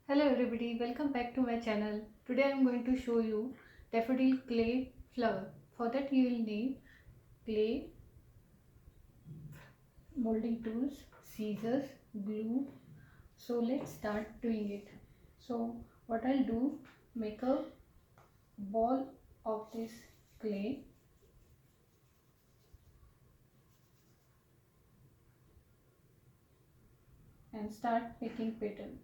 Hello everybody, welcome back to my channel. Today I am going to show you daffodil clay flower. For that you will need clay, molding tools, scissors, glue. So let's start doing it. So what I'll do, make a ball of this clay and start making pattern.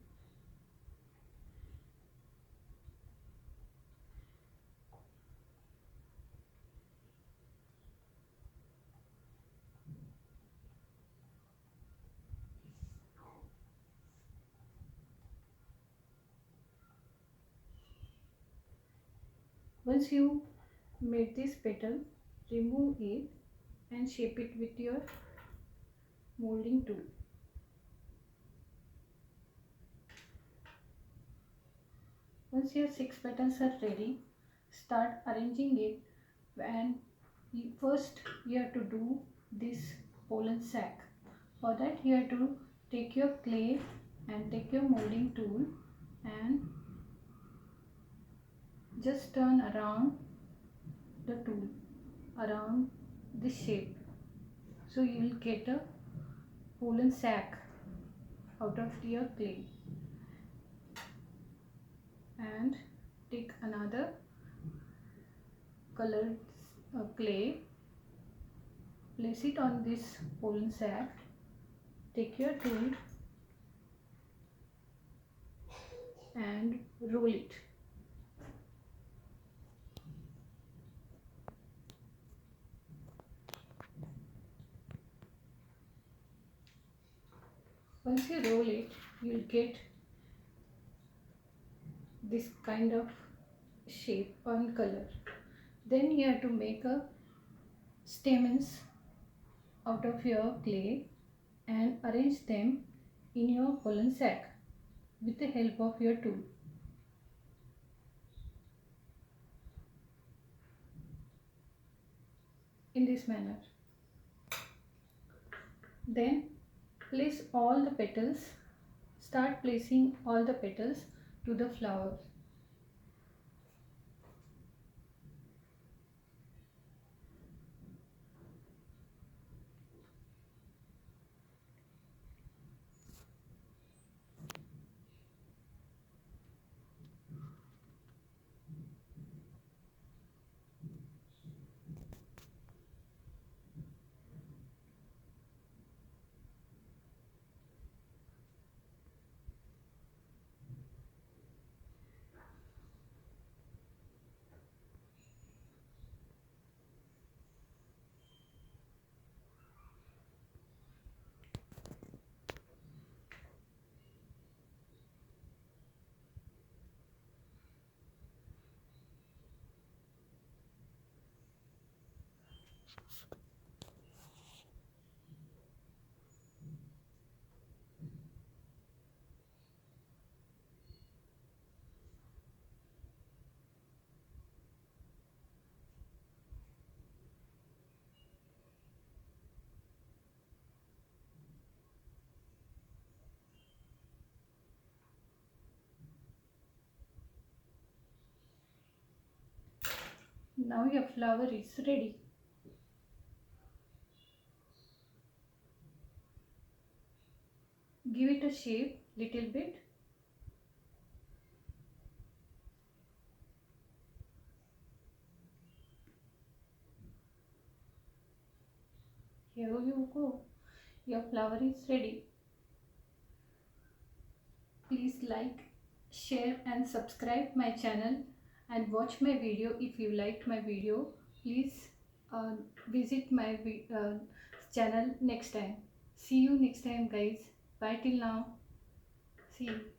Once you made this pattern, remove it and shape it with your molding tool. Once your 6 patterns are ready, start arranging it, and first you have to do this pollen sac. For that you have to take your clay and take your molding tool and just turn around the tool around this shape. So you will get a pollen sac out of your clay, and take another colored clay, place it on this pollen sac, take your tool and roll it. Once you roll it, you'll get this kind of shape and color. Then you have to make a stamens out of your clay and arrange them in your pollen sac with the help of your tool. In this manner. Then place all the petals, start placing all the petals to the flowers. Now your flower is ready. Give it a shape little bit. Here you go. Your flower is ready. Please like, share and subscribe my channel and watch my video. If you liked my video, please uh, visit my channel next time. See you next time guys. Bye till now. See you.